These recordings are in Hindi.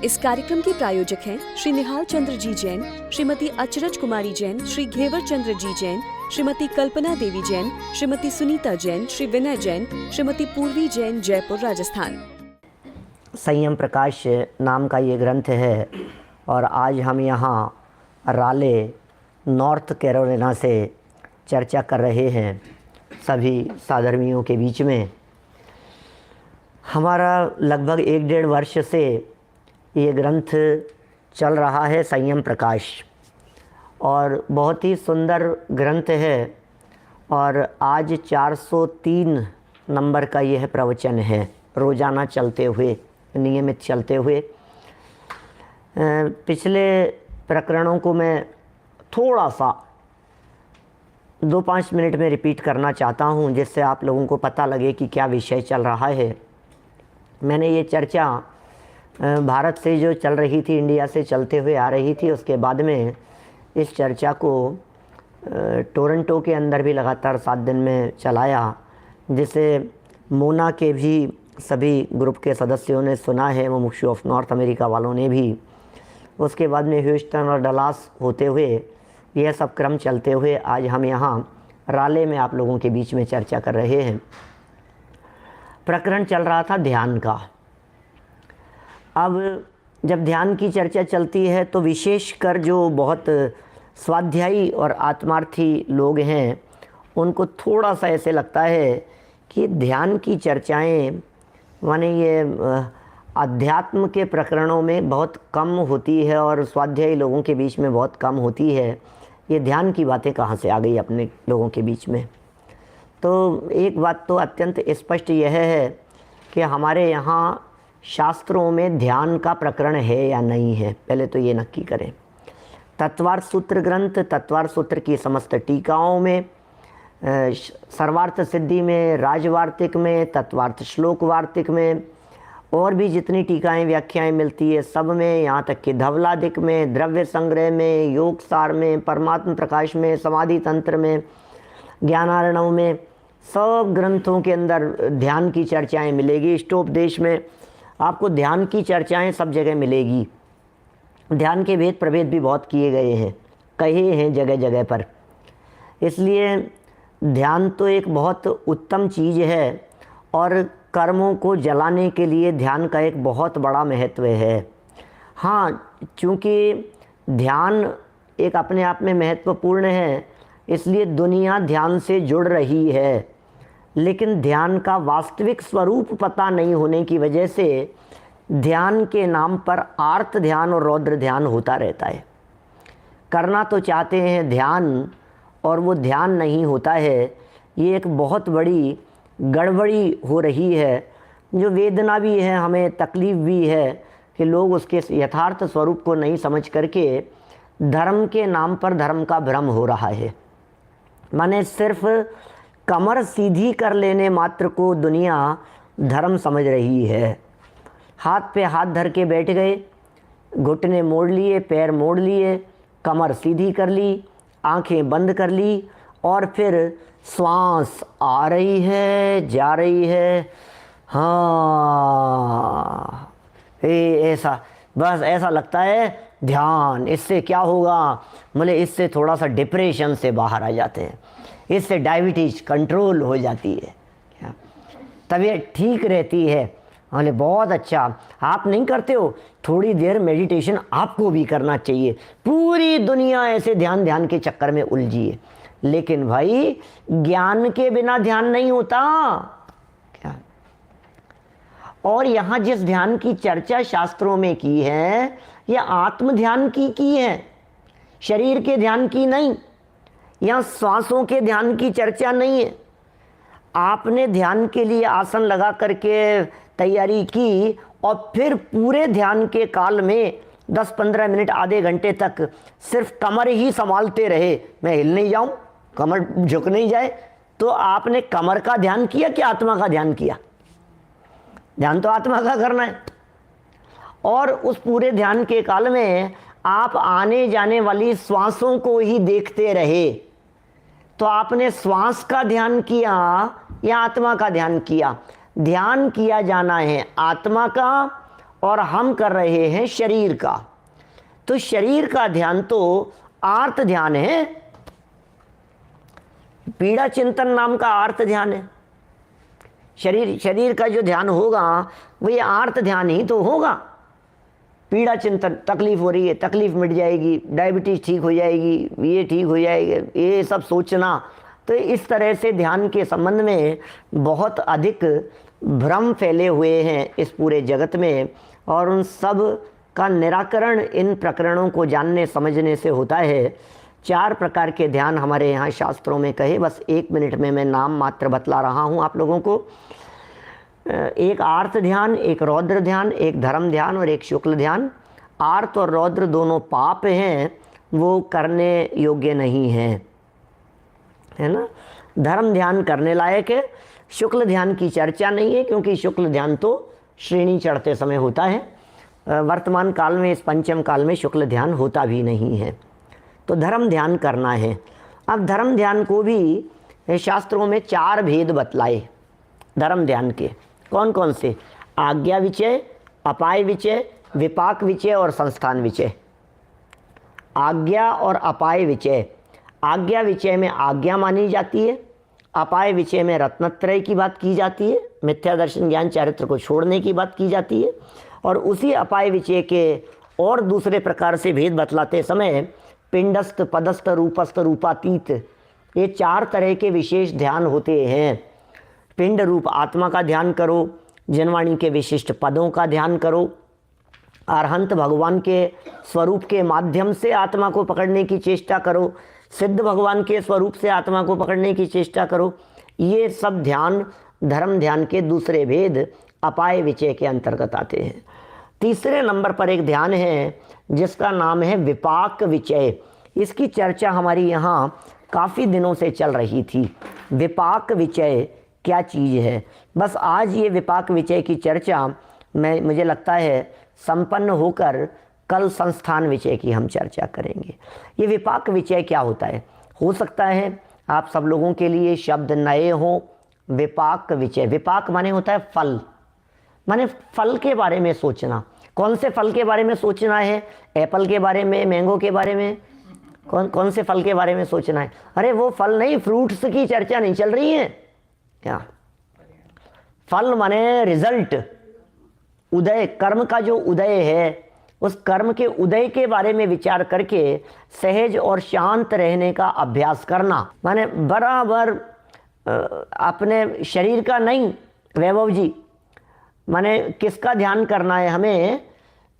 इस कार्यक्रम के प्रायोजक हैं श्री निहाल चंद्र जी जैन, श्रीमती अचरज कुमारी जैन, श्री घेवर चंद्र जी जैन, श्रीमती कल्पना देवी जैन, श्रीमती सुनीता जैन, श्री विनय जैन, श्रीमती पूर्वी जैन, जयपुर, राजस्थान। संयम प्रकाश नाम का ये ग्रंथ है और आज हम यहाँ राले नॉर्थ कैरोलिना से चर्चा कर रहे हैं सभी साधर्मियों के बीच में। हमारा लगभग 1-1.5 वर्ष से ये ग्रंथ चल रहा है, संयम प्रकाश, और बहुत ही सुंदर ग्रंथ है। और आज 403 नंबर का यह प्रवचन है, रोज़ाना चलते हुए, नियमित चलते हुए। पिछले प्रकरणों को मैं थोड़ा सा 2-5 मिनट में रिपीट करना चाहता हूँ, जिससे आप लोगों को पता लगे कि क्या विषय चल रहा है। मैंने ये चर्चा भारत से जो चल रही थी, इंडिया से चलते हुए आ रही थी, उसके बाद में इस चर्चा को टोरंटो के अंदर भी लगातार 7 दिन में चलाया, जिसे मोना के भी सभी ग्रुप के सदस्यों ने सुना है, मुमुक्षु ऑफ नॉर्थ अमेरिका वालों ने भी। उसके बाद में ह्यूस्टन और डलास होते हुए यह सब क्रम चलते हुए आज हम यहाँ राले में आप लोगों के बीच में चर्चा कर रहे हैं। प्रकरण चल रहा था ध्यान का। अब जब ध्यान की चर्चा चलती है तो विशेषकर जो बहुत स्वाध्यायी और आत्मार्थी लोग हैं, उनको थोड़ा सा ऐसे लगता है कि ध्यान की चर्चाएं माने ये अध्यात्म के प्रकरणों में बहुत कम होती है और स्वाध्यायी लोगों के बीच में बहुत कम होती है। ये ध्यान की बातें कहाँ से आ गई अपने लोगों के बीच में? तो एक बात तो अत्यंत स्पष्ट यह है कि हमारे यहाँ शास्त्रों में ध्यान का प्रकरण है या नहीं है, पहले तो ये नक्की करें। तत्वार्थ सूत्र ग्रंथ, तत्वार्थ सूत्र की समस्त टीकाओं में, सर्वार्थ सिद्धि में, राजवार्तिक में, तत्वार्थ श्लोक वार्तिक में, और भी जितनी टीकाएं व्याख्याएं मिलती है सब में, यहाँ तक कि धवलादिक में, द्रव्य संग्रह में, योग सार में, परमात्म प्रकाश में, समाधि तंत्र में, ज्ञानार्णव में, सब ग्रंथों के अंदर ध्यान की चर्चाएं मिलेगी। इष्टोपदेश में आपको ध्यान की चर्चाएं सब जगह मिलेगी। ध्यान के भेद प्रभेद भी बहुत किए गए हैं, कहे हैं जगह जगह पर। इसलिए ध्यान तो एक बहुत उत्तम चीज़ है और कर्मों को जलाने के लिए ध्यान का एक बहुत बड़ा महत्व है। हाँ, चूँकि ध्यान एक अपने आप में महत्वपूर्ण है, इसलिए दुनिया ध्यान से जुड़ रही है, लेकिन ध्यान का वास्तविक स्वरूप पता नहीं होने की वजह से ध्यान के नाम पर आर्त ध्यान और रौद्र ध्यान होता रहता है। करना तो चाहते हैं ध्यान और वो ध्यान नहीं होता है। ये एक बहुत बड़ी गड़बड़ी हो रही है, जो वेदना भी है, हमें तकलीफ़ भी है कि लोग उसके यथार्थ स्वरूप को नहीं समझ करके धर्म के नाम पर धर्म का भ्रम हो रहा है। माने सिर्फ कमर सीधी कर लेने मात्र को दुनिया धर्म समझ रही है। हाथ पे हाथ धर के बैठ गए, घुटने मोड़ लिए, पैर मोड़ लिए, कमर सीधी कर ली, आंखें बंद कर ली, और फिर श्वास आ रही है, जा रही है, हाँ ऐसा, बस ऐसा लगता है ध्यान। इससे क्या होगा? बोले इससे थोड़ा सा डिप्रेशन से बाहर आ जाते हैं, इससे डायबिटीज कंट्रोल हो जाती है, क्या तबीयत ठीक रहती है। बोले बहुत अच्छा, आप नहीं करते हो? थोड़ी देर मेडिटेशन आपको भी करना चाहिए। पूरी दुनिया ऐसे ध्यान के चक्कर में उलझी है, लेकिन भाई ज्ञान के बिना ध्यान नहीं होता क्या? और यहाँ जिस ध्यान की चर्चा शास्त्रों में की है, यह आत्म ध्यान की है, शरीर के ध्यान की नहीं। यहाँ श्वासों के ध्यान की चर्चा नहीं है। आपने ध्यान के लिए आसन लगा करके तैयारी की और फिर पूरे ध्यान के काल में 10-15 मिनट, आधे घंटे तक सिर्फ कमर ही संभालते रहे, मैं हिल नहीं जाऊं, कमर झुक नहीं जाए, तो आपने कमर का ध्यान किया कि आत्मा का ध्यान किया? ध्यान तो आत्मा का करना है। और उस पूरे ध्यान के काल में आप आने जाने वाली श्वासों को ही देखते रहे, तो आपने श्वास का ध्यान किया या आत्मा का ध्यान किया? ध्यान किया जाना है आत्मा का और हम कर रहे हैं शरीर का। तो शरीर का ध्यान तो आर्त ध्यान है, पीड़ा चिंतन नाम का आर्त ध्यान है। शरीर का जो ध्यान होगा वो ये आर्त ध्यान ही तो होगा। पीड़ा चिंतन, तकलीफ हो रही है, तकलीफ मिट जाएगी, डायबिटीज ठीक हो जाएगी, ये ठीक हो जाएगा, ये सब सोचना। तो इस तरह से ध्यान के संबंध में बहुत अधिक भ्रम फैले हुए हैं इस पूरे जगत में, और उन सब का निराकरण इन प्रकरणों को जानने समझने से होता है। 4 प्रकार के ध्यान हमारे यहाँ शास्त्रों में कहे, बस 1 मिनट में मैं नाम मात्र बतला रहा हूँ आप लोगों को। एक आर्त ध्यान, एक रौद्र ध्यान, एक धर्म ध्यान और एक शुक्ल ध्यान। आर्त और रौद्र दोनों पाप हैं, वो करने योग्य नहीं हैं, है ना। धर्म ध्यान करने लायक है। शुक्ल ध्यान की चर्चा नहीं है, क्योंकि शुक्ल ध्यान तो श्रेणी चढ़ते समय होता है। वर्तमान काल में, इस पंचम काल में शुक्ल ध्यान होता भी नहीं है। तो धर्म ध्यान करना है। अब धर्म ध्यान को भी शास्त्रों में 4 भेद बतलाए धर्म ध्यान के। कौन कौन से? आज्ञा विचय, अपाय विचय, विपाक विचय और संस्थान विचय। आज्ञा और अपाय विचय। आज्ञा विचय में आज्ञा मानी जाती है, अपाय विचय में रत्नत्रय की बात की जाती है, मिथ्या दर्शन ज्ञान चारित्र को छोड़ने की बात की जाती है। और उसी अपाय विचय के और दूसरे प्रकार से भेद बतलाते समय पिंडस्थ, पदस्थ, रूपस्थ, रूपातीत, ये 4 तरह के विशेष ध्यान होते हैं। पिंड रूप आत्मा का ध्यान करो, जनवाणी के विशिष्ट पदों का ध्यान करो, अरहंत भगवान के स्वरूप के माध्यम से आत्मा को पकड़ने की चेष्टा करो, सिद्ध भगवान के स्वरूप से आत्मा को पकड़ने की चेष्टा करो। ये सब ध्यान धर्म ध्यान के दूसरे भेद अपाय विचय के अंतर्गत आते हैं। तीसरे नंबर पर एक ध्यान है जिसका नाम है विपाक विचय। इसकी चर्चा हमारी यहाँ काफ़ी दिनों से चल रही थी। विपाक विचय क्या चीज़ है? बस आज ये विपाक विचय की चर्चा मुझे लगता है संपन्न होकर कल संस्थान विचय की हम चर्चा करेंगे। ये विपाक विचय क्या होता है? हो सकता है आप सब लोगों के लिए शब्द नए हों। विपाक विचय, विपाक माने होता है फल, माने फल के बारे में सोचना। कौन से फल के बारे में सोचना है? एप्पल के बारे में, मैंगो के बारे में? कौन से फल के बारे में सोचना है? अरे वो फल नहीं, फ्रूट्स की चर्चा नहीं चल रही है क्या? फल माने रिजल्ट, उदय, कर्म का जो उदय है, उस कर्म के उदय के बारे में विचार करके सहज और शांत रहने का अभ्यास करना। माने बराबर अपने शरीर का नहीं, वैभव जी, माने किसका ध्यान करना है हमें?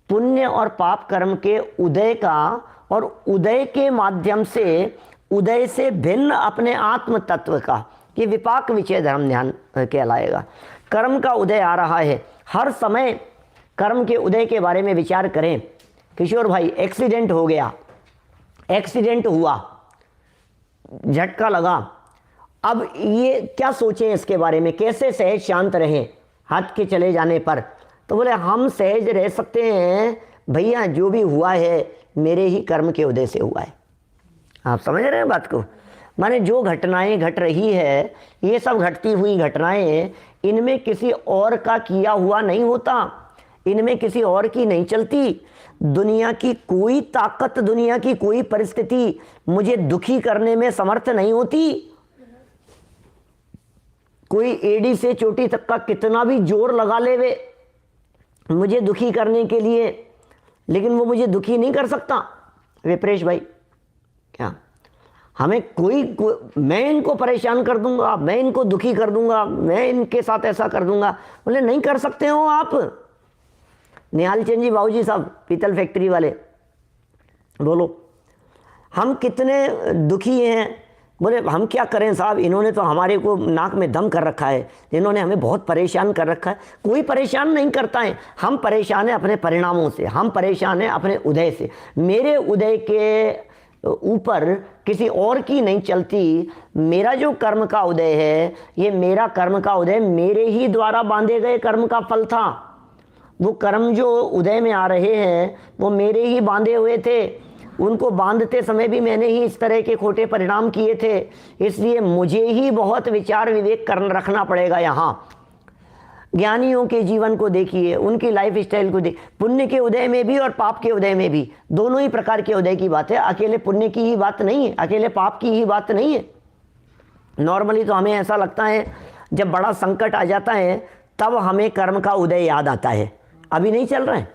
पुण्य और पाप कर्म के उदय का, और उदय के माध्यम से उदय से भिन्न अपने आत्म तत्व का। ये विपाक विचय धर्म ध्यान कहलाएगा। कर्म का उदय आ रहा है, हर समय कर्म के उदय के बारे में विचार करें। किशोर भाई, एक्सीडेंट हो गया, एक्सीडेंट हुआ, झटका लगा, अब ये क्या सोचें इसके बारे में? कैसे सहज शांत रहें हाथ के चले जाने पर? तो बोले हम सहज रह सकते हैं भैया, जो भी हुआ है मेरे ही कर्म के उदय से हुआ है। आप समझ रहे हैं बात को? माने जो घटनाएं घट रही है, ये सब घटती हुई घटनाएं, इनमें किसी और का किया हुआ नहीं होता, इनमें किसी और की नहीं चलती। दुनिया की कोई ताकत, दुनिया की कोई परिस्थिति मुझे दुखी करने में समर्थ नहीं होती। कोई एड़ी से चोटी तक का कितना भी जोर लगा ले वे मुझे दुखी करने के लिए, लेकिन वो मुझे दुखी नहीं कर सकता। विप्रेश भाई, क्या हमें मैं इनको परेशान कर दूंगा, मैं इनको दुखी कर दूंगा, मैं इनके साथ ऐसा कर दूंगा? बोले नहीं कर सकते हो आप। निहाल चंद जी, बाबूजी साहब, पीतल फैक्ट्री वाले, बोलो हम कितने दुखी हैं। बोले हम क्या करें साहब, इन्होंने तो हमारे को नाक में दम कर रखा है, इन्होंने हमें बहुत परेशान कर रखा है। कोई परेशान नहीं करता है, हम परेशान हैं अपने परिणामों से, हम परेशान हैं अपने उदय से। मेरे उदय के ऊपर किसी और की नहीं चलती। मेरा जो कर्म का उदय है, ये मेरा कर्म का उदय मेरे ही द्वारा बांधे गए कर्म का फल था। वो कर्म जो उदय में आ रहे हैं वो मेरे ही बांधे हुए थे, उनको बांधते समय भी मैंने ही इस तरह के खोटे परिणाम किए थे। इसलिए मुझे ही बहुत विचार विवेक रखना पड़ेगा यहाँ। ज्ञानियों के जीवन को देखिए, उनकी लाइफ स्टाइल को देखिए। पुण्य के उदय में भी और पाप के उदय में भी दोनों ही प्रकार के उदय की बात है। अकेले पुण्य की ही बात नहीं है, अकेले पाप की ही बात नहीं है। नॉर्मली तो हमें ऐसा लगता है जब बड़ा संकट आ जाता है तब हमें कर्म का उदय याद आता है। अभी नहीं चल रहा है,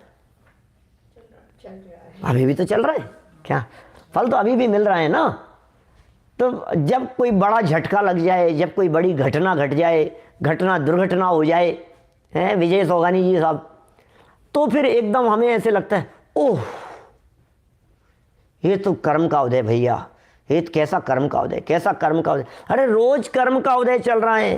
अभी भी तो चल रहा है। क्या फल तो अभी भी मिल रहा है ना। तो जब कोई बड़ा झटका लग जाए, जब कोई बड़ी घटना घट जाए, घटना दुर्घटना हो जाए, हैं विजय सोगानी जी साहब, तो फिर एकदम हमें ऐसे लगता है ओह ये तो कर्म का उदय भैया, ये तो कैसा कर्म का उदय, कैसा कर्म का उदय। अरे रोज कर्म का उदय चल रहा है,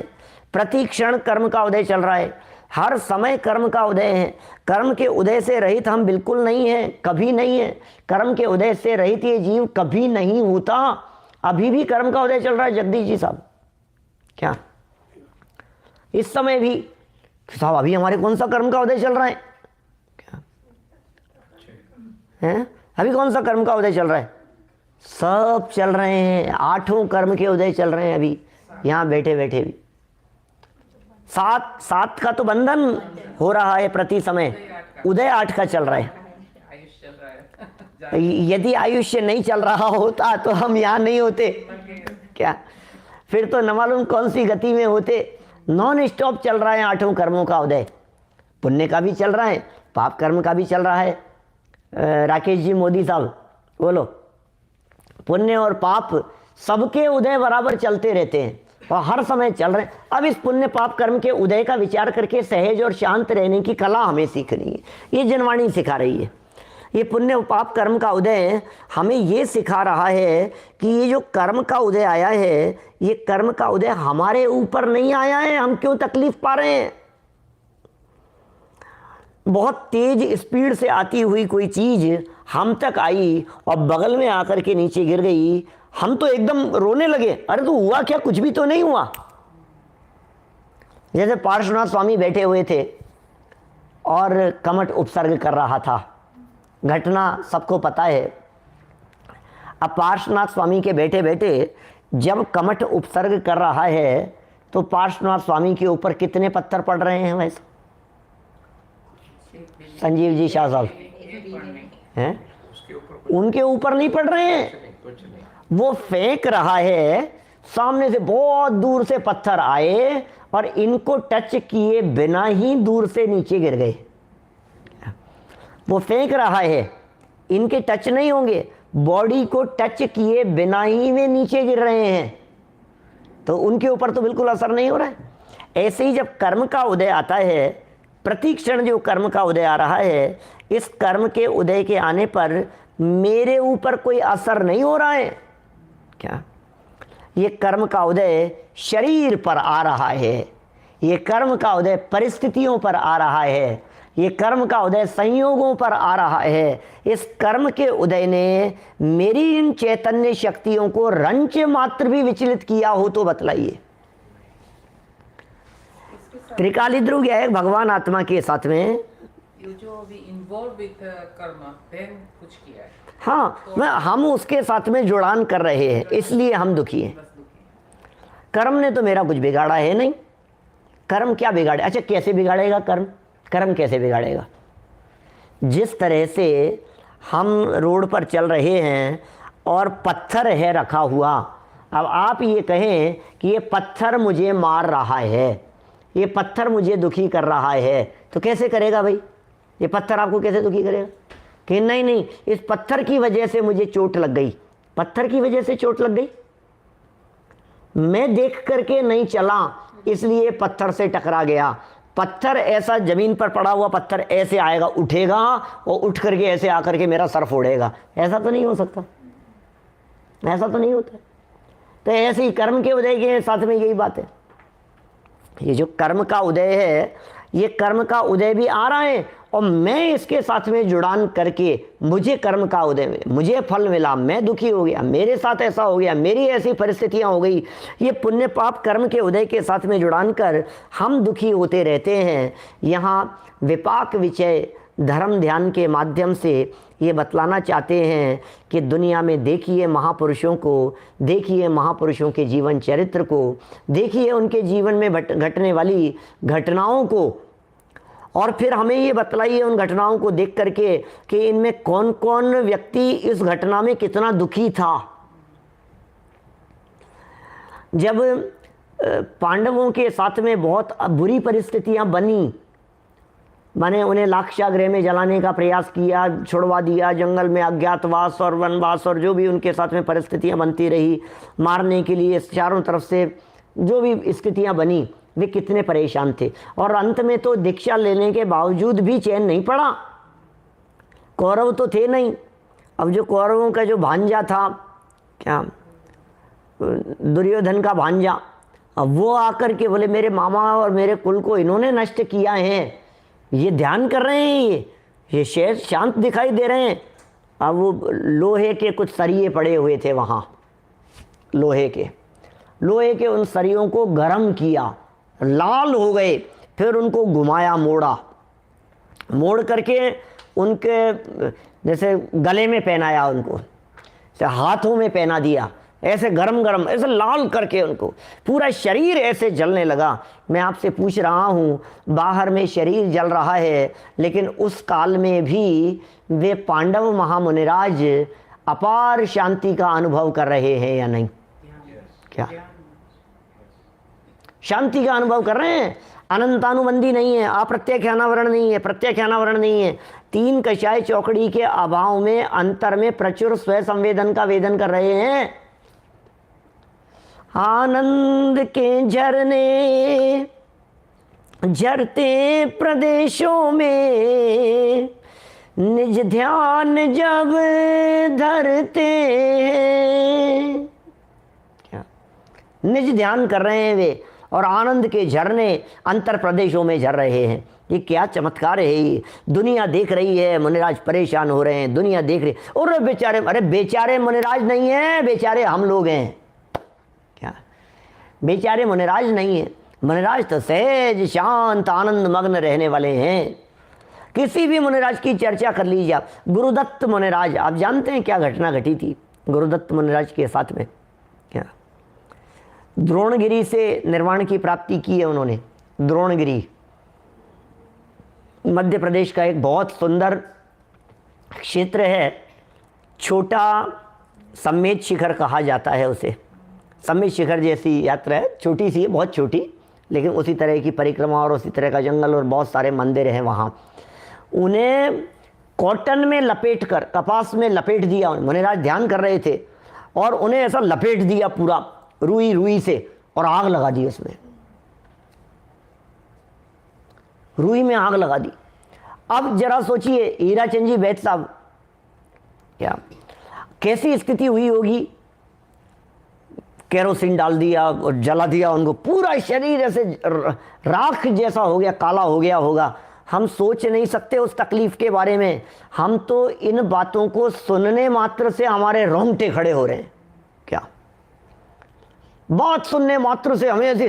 प्रति क्षण कर्म का उदय चल रहा है, हर समय कर्म का उदय है। कर्म के उदय से रहित हम बिल्कुल नहीं हैं, कभी नहीं है। कर्म के उदय से रहित ये जीव कभी नहीं होता। अभी भी कर्म का उदय चल रहा है जगदीश जी साहब। क्या इस समय भी साहब अभी हमारे कौन सा कर्म का उदय चल रहा है? क्या है? अभी कौन सा कर्म का उदय चल रहा है? सब चल रहे हैं, 8 कर्म के उदय चल रहे हैं अभी यहाँ बैठे बैठे भी। 7 का तो बंधन हो रहा है प्रति समय, उदय 8 का चल रहा है। यदि आयुष्य नहीं चल रहा होता तो हम यहाँ नहीं होते क्या? फिर तो न मालूम कौन सी गति में होते। नॉन स्टॉप चल रहा है 8 कर्मों का उदय। पुण्य का भी चल रहा है, पाप कर्म का भी चल रहा है। राकेश जी मोदी साहब बोलो, पुण्य और पाप सबके उदय बराबर चलते रहते हैं और हर समय चल रहे हैं। अब इस पुण्य पाप कर्म के उदय का विचार करके सहज और शांत रहने की कला हमें सीखनी है। ये जनवाणी सिखा रही है। ये पुण्य और पाप कर्म का उदय हमें ये सिखा रहा है कि ये जो कर्म का उदय आया है, ये कर्म का उदय हमारे ऊपर नहीं आया है। हम क्यों तकलीफ पा रहे हैं? बहुत तेज स्पीड से आती हुई कोई चीज हम तक आई और बगल में आकर के नीचे गिर गई, हम तो एकदम रोने लगे, अरे तो हुआ क्या? कुछ भी तो नहीं हुआ। जैसे पार्श्वनाथ स्वामी बैठे हुए थे और कमठ उपसर्ग कर रहा था, घटना सबको पता है। अब पार्श्वनाथ स्वामी के बैठे बैठे जब कमठ उपसर्ग कर रहा है तो पार्श्वनाथ स्वामी के ऊपर कितने पत्थर पड़ रहे हैं वैसे? संजीव जी शाह साहब हैं, उनके ऊपर नहीं पड़ रहे हैं, वो फेंक रहा है। सामने से बहुत दूर से पत्थर आए और इनको टच किए बिना ही दूर से नीचे गिर गए। वो फेंक रहा है, इनके टच नहीं होंगे, बॉडी को टच किए बिना ही वे नीचे गिर रहे हैं, तो उनके ऊपर तो बिल्कुल असर नहीं हो रहा है। ऐसे ही जब कर्म का उदय आता है, प्रतिक्षण जो कर्म का उदय आ रहा है, इस कर्म के उदय के आने पर मेरे ऊपर कोई असर नहीं हो रहा है। क्या ये कर्म का उदय शरीर पर आ रहा है, ये कर्म का उदय परिस्थितियों पर आ रहा है, ये कर्म का उदय संयोगों पर आ रहा है। इस कर्म के उदय ने मेरी इन चैतन्य शक्तियों को रंच मात्र भी विचलित किया हो तो बतलाइए। त्रिकालिद्रु गया है भगवान आत्मा के साथ में, जो भी इन्वॉल्व विद कर्म देन कुछ किया है। हाँ, मैं हम उसके साथ में जुड़ान कर रहे हैं, इसलिए हम दुखी हैं। कर्म ने तो मेरा कुछ बिगाड़ा है नहीं। कर्म क्या बिगाड़े? अच्छा, कैसे बिगाड़ेगा कर्म? कर्म कैसे बिगाड़ेगा? जिस तरह से हम रोड पर चल रहे हैं और पत्थर है रखा हुआ, अब आप ये कहें कि ये पत्थर मुझे मार रहा है, ये पत्थर मुझे दुखी कर रहा है, तो कैसे करेगा भाई? ये पत्थर आपको कैसे दुखी करेगा? कि नहीं नहीं, इस पत्थर की वजह से मुझे चोट लग गई। पत्थर की वजह से चोट लग गई? मैं देख करके नहीं चला इसलिए पत्थर से टकरा गया। पत्थर ऐसा जमीन पर पड़ा हुआ पत्थर ऐसे आएगा, उठेगा और उठ करके ऐसे आकर के मेरा सर फोड़ेगा, ऐसा तो नहीं हो सकता, ऐसा तो नहीं होता। तो ऐसे ही कर्म के उदय के साथ में यही बात है। ये जो कर्म का उदय है, ये कर्म का उदय भी आ रहा है और मैं इसके साथ में जुड़ान करके मुझे कर्म का उदय में मुझे फल मिला, मैं दुखी हो गया, मेरे साथ ऐसा हो गया, मेरी ऐसी परिस्थितियां हो गई। ये पुण्य पाप कर्म के उदय के साथ में जुड़ान कर हम दुखी होते रहते हैं। यहाँ विपाक विचय धर्म ध्यान के माध्यम से ये बतलाना चाहते हैं कि दुनिया में देखिए महापुरुषों को, देखिए महापुरुषों के जीवन चरित्र को, देखिए उनके जीवन में घटने वाली घटनाओं को, और फिर हमें ये बतलाइए उन घटनाओं को देख करके कि इनमें कौन कौन व्यक्ति इस घटना में कितना दुखी था। जब पांडवों के साथ में बहुत बुरी परिस्थितियां बनी, माने उन्हें लाक्षागृह में जलाने का प्रयास किया, छुड़वा दिया, जंगल में अज्ञातवास और वनवास और जो भी उनके साथ में परिस्थितियां बनती रही, मारने के लिए चारों तरफ से जो भी स्थितियां बनी, वे कितने परेशान थे। और अंत में तो दीक्षा लेने के बावजूद भी चैन नहीं पड़ा। कौरव तो थे नहीं, अब जो कौरवों का जो भांजा था, क्या दुर्योधन का भांजा, अब वो आकर के बोले मेरे मामा और मेरे कुल को इन्होंने नष्ट किया है, ये ध्यान कर रहे हैं, ये शेर शांत दिखाई दे रहे हैं। अब वो लोहे के कुछ सरिये पड़े हुए थे वहाँ, लोहे के उन सरियों को गर्म किया, लाल हो गए, फिर उनको घुमाया, मोड़ करके उनके जैसे गले में पहनाया, उनको जैसे हाथों में पहना दिया, ऐसे गरम गरम ऐसे लाल करके उनको पूरा शरीर ऐसे जलने लगा। मैं आपसे पूछ रहा हूँ, बाहर में शरीर जल रहा है, लेकिन उस काल में भी वे पांडव महामुनिराज अपार शांति का अनुभव कर रहे हैं या नहीं? क्या शांति का अनुभव कर रहे हैं? अनंतानुबंधी नहीं है, अप्रत्यख्यानावरण नहीं है, प्रत्यख्यानावरण नहीं है। तीन कषाय चौकड़ी के अभाव में अंतर में प्रचुर स्व संवेदन का वेदन कर रहे हैं। आनंद के झरने झरते प्रदेशों में निज ध्यान जब धरते हैं, क्या निज ध्यान कर रहे हैं वे, और आनंद के झरने अंतर प्रदेशों में झर रहे हैं। ये क्या चमत्कार है ये। दुनिया देख रही है, मुनिराज परेशान हो रहे हैं, दुनिया देख रही, और बेचारे, अरे बेचारे मुनिराज नहीं है, बेचारे हम लोग हैं। क्या बेचारे मुनिराज नहीं है, मुनिराज तो सहज शांत आनंद मग्न रहने वाले हैं। किसी भी मुनिराज की चर्चा कर लीजिए आप। गुरुदत्त मुनिराज, आप जानते हैं क्या घटना घटी थी गुरुदत्त मुनिराज के साथ में? क्या द्रोणगिरी से निर्वाण की प्राप्ति की है उन्होंने। द्रोणगिरी मध्य प्रदेश का एक बहुत सुंदर क्षेत्र है, छोटा सम्मेद शिखर कहा जाता है उसे। सम्मेद शिखर जैसी यात्रा है, छोटी सी है, बहुत छोटी, लेकिन उसी तरह की परिक्रमा और उसी तरह का जंगल और बहुत सारे मंदिर हैं वहाँ। उन्हें कॉटन में लपेट कर, कपास में लपेट दिया, मुनिराज ध्यान कर रहे थे, और उन्हें ऐसा लपेट दिया पूरा रुई से, और आग लगा दी उसमें, रुई में आग लगा दी। अब जरा सोचिए हीराचंद जी वैद्य साहब, क्या कैसी स्थिति हुई होगी। केरोसिन डाल दिया और जला दिया उनको, पूरा शरीर ऐसे राख जैसा हो गया, काला हो गया होगा। हम सोच नहीं सकते उस तकलीफ के बारे में। हम तो इन बातों को सुनने मात्र से हमारे रोंगटे खड़े हो रहे हैं। क्या बात सुनने मात्र से हमें ऐसे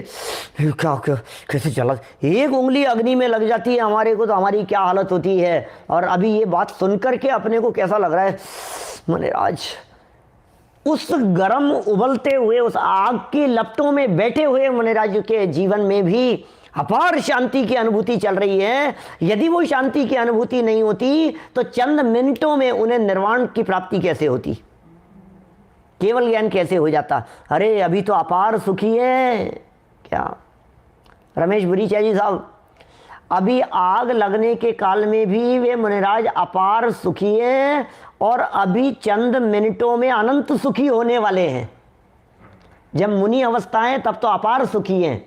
क्या कैसे चला, एक उंगली अग्नि में लग जाती है हमारे को तो हमारी क्या हालत होती है। और अभी ये बात सुनकर के अपने को कैसा लग रहा है, मुनिराज उस गरम उबलते हुए उस आग की लपटों में बैठे हुए मुनिराज के जीवन में भी अपार शांति की अनुभूति चल रही है। यदि वो शांति की अनुभूति नहीं होती तो चंद मिनटों में उन्हें निर्वाण की प्राप्ति कैसे होती, केवल ज्ञान कैसे हो जाता। अरे अभी तो अपार सुखी है। क्या रमेश बुरीचा जी साहब, अभी आग लगने के काल में भी वे मुनिराज अपार सुखी हैं, और अभी चंद मिनटों में अनंत सुखी होने वाले हैं। जब मुनि अवस्था है तब तो अपार सुखी हैं,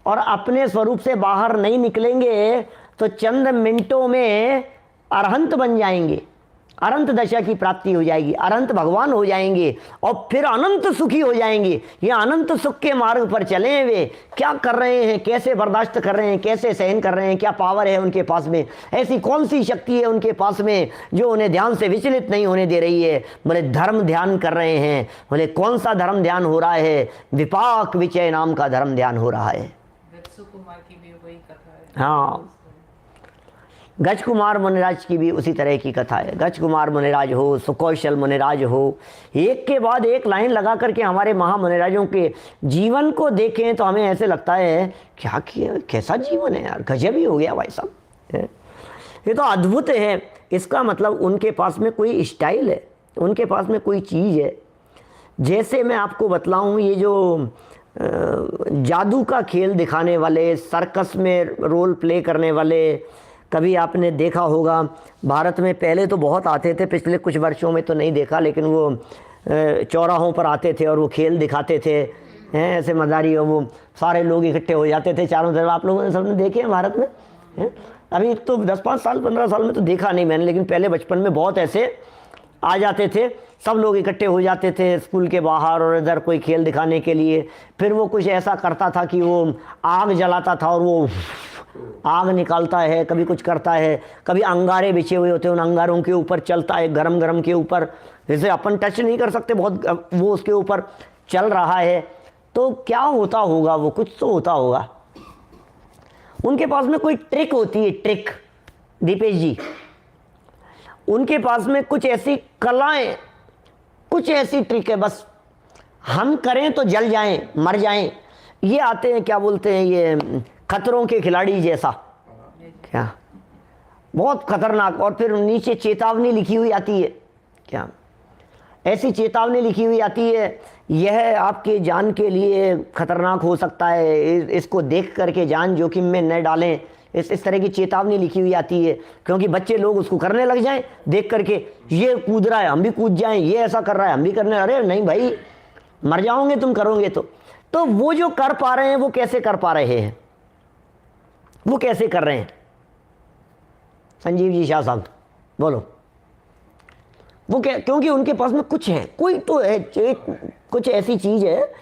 और अपने स्वरूप से बाहर नहीं निकलेंगे तो चंद मिनटों में अरहंत बन जाएंगे, अनंत दशा की प्राप्ति हो जाएगी, अनंत भगवान हो जाएंगे, और फिर अनंत सुखी हो जाएंगे। ये अनंत सुख के मार्ग पर चले वे क्या कर रहे हैं, कैसे बर्दाश्त कर रहे हैं, कैसे सहन कर रहे हैं, क्या पावर है उनके पास में, ऐसी कौन सी शक्ति है उनके पास में जो उन्हें ध्यान से विचलित नहीं होने दे रही है। बोले धर्म ध्यान कर रहे हैं। बोले कौन सा धर्म ध्यान हो रहा है? विपाक विचय नाम का धर्म ध्यान हो रहा है। कुमार की भी वही कथा है। हाँ, गज कुमार मुनिराज की भी उसी तरह की कथा है। गज कुमार मुनिराज हो, सुकौशल मुनिराज हो, एक के बाद एक लाइन लगा करके हमारे महामुनिराजों के जीवन को देखें तो हमें ऐसे लगता है क्या किया, कैसा जीवन है यार, गजब ही हो गया भाई साहब। ये तो अद्भुत है। इसका मतलब उनके पास में कोई स्टाइल है, उनके पास में कोई चीज़ है। जैसे मैं आपको बतलाऊं, ये जो जादू का खेल दिखाने वाले, सर्कस में रोल प्ले करने वाले, कभी आपने देखा होगा भारत में पहले तो बहुत आते थे, पिछले कुछ वर्षों में तो नहीं देखा, लेकिन वो चौराहों पर आते थे और वो खेल दिखाते थे हैं ऐसे मज़ारी, और वो सारे लोग इकट्ठे हो जाते थे चारों तरफ। आप लोगों ने सबने देखे हैं भारत में हैं? अभी तो 10-5 साल 15 साल में तो देखा नहीं मैंने, लेकिन पहले बचपन में बहुत ऐसे आ जाते थे, सब लोग इकट्ठे हो जाते थे स्कूल के बाहर और इधर कोई खेल दिखाने के लिए। फिर वो कुछ ऐसा करता था कि वो आग जलाता था और वो आग निकालता है, कभी कुछ करता है, कभी अंगारे बिछे हुए होते हैं, उन अंगारों के ऊपर चलता है, गरम गरम के ऊपर, जैसे अपन टच नहीं कर सकते बहुत, वो उसके ऊपर चल रहा है। तो क्या होता होगा, वो कुछ तो होता होगा। उनके पास में कोई ट्रिक होती है, ट्रिक, दीपेश जी, उनके पास में कुछ ऐसी कलाएं, कुछ ऐसी ट्रिक है, बस हम करें तो जल जाएं, मर जाएं। ये आते हैं, क्या बोलते हैं, ये खतरों के खिलाड़ी जैसा, क्या बहुत खतरनाक। और फिर नीचे चेतावनी लिखी हुई आती है, क्या ऐसी चेतावनी लिखी हुई आती है, यह आपके जान के लिए खतरनाक हो सकता है, इसको देख करके जान जोखिम में न डालें, इस तरह की चेतावनी लिखी हुई आती है। क्योंकि बच्चे लोग उसको करने लग जाएं देख करके, ये कूद रहा है हम भी कूद जाएं, ये ऐसा कर रहा है हम भी करने, अरे नहीं भाई मर जाओगे तुम करोगे तो वो जो कर पा रहे हैं वो कैसे कर पा रहे हैं, वो कैसे कर रहे हैं? संजीव जी शाह साहब बोलो। वो क्या, क्योंकि उनके पास में कुछ है, कोई तो है, कुछ ऐसी चीज़ है,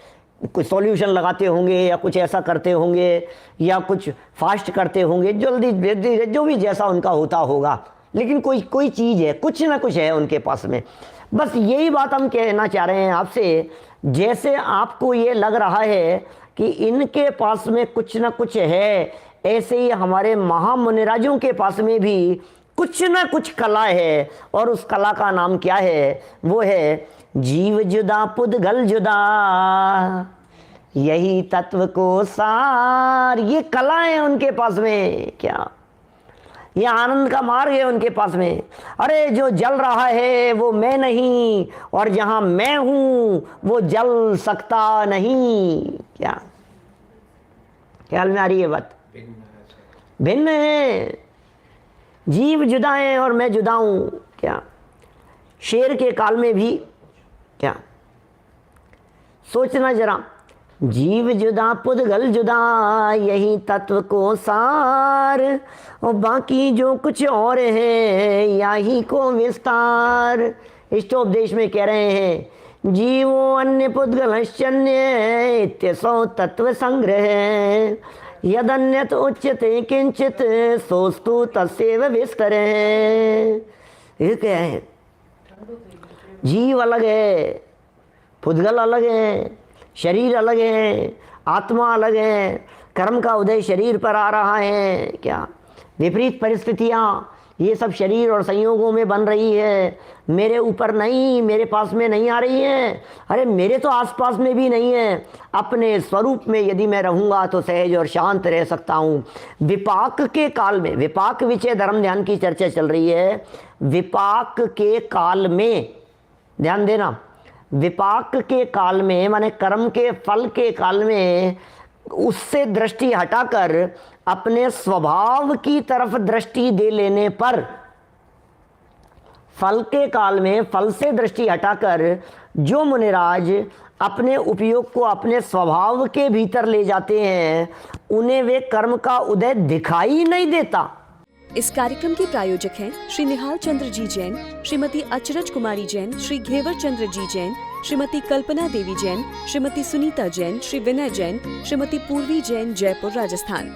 कुछ सॉल्यूशन लगाते होंगे या कुछ ऐसा करते होंगे या कुछ फास्ट करते होंगे, जल्दी जो भी जैसा उनका होता होगा, लेकिन कोई चीज़ है, कुछ ना कुछ है उनके पास में। बस यही बात हम कहना चाह रहे हैं आपसे। जैसे आपको ये लग रहा है कि इनके पास में कुछ ना कुछ है, ऐसे ही हमारे महामुनिराजों के पास में भी कुछ ना कुछ कला है, और उस कला का नाम क्या है? वो है जीव जुदा पुद्गल जुदा, यही तत्व को सार। ये कला है उनके पास में, क्या ये आनंद का मार्ग है उनके पास में। अरे जो जल रहा है वो मैं नहीं, और जहां मैं हूं वो जल सकता नहीं। क्या ख्याल में आ रही है बात? भिन्न है, जीव जुदा है और मैं जुदा हूं। क्या शेर के काल में भी, क्या सोचना जरा, जीव जुदा पुद्गल जुदा, यही तत्व को सार, और बाकी जो कुछ और है यही को विस्तार। इष्टोपदेश में कह रहे हैं, जीवो अन्य पुद्गलश्चन्य इत्यसौ तत्व संग्रह, यदन्यत उच्यते किंचित सोस्तु तस्यैव विस्तरे। ये क्या है? जीव अलग है, पुद्गल अलग है, शरीर अलग है, आत्मा अलग है, कर्म का उदय शरीर पर आ रहा है। क्या विपरीत परिस्थितियाँ ये सब शरीर और संयोगों में बन रही है, मेरे ऊपर नहीं, मेरे पास में नहीं आ रही है। अरे मेरे तो आसपास में भी नहीं है। अपने स्वरूप में यदि मैं रहूँगा तो सहज और शांत रह सकता हूँ। विपाक के काल में, विपाक विषय धर्म ध्यान की चर्चा चल रही है, विपाक के काल में ध्यान देना, विपाक के काल में माने कर्म के फल के काल में उससे दृष्टि हटाकर अपने स्वभाव की तरफ दृष्टि दे लेने पर, फल के काल में फल से दृष्टि हटाकर जो मुनिराज अपने उपयोग को अपने स्वभाव के भीतर ले जाते हैं, उन्हें वे कर्म का उदय दिखाई नहीं देता। इस कार्यक्रम के प्रायोजक हैं श्री निहाल चंद्र जी जैन, श्रीमती अचरज कुमारी जैन, श्री घेवर चंद्र जी जैन, श्रीमती कल्पना देवी जैन, श्रीमती सुनीता जैन, श्री विनय जैन, श्रीमती पूर्वी जैन, जयपुर राजस्थान।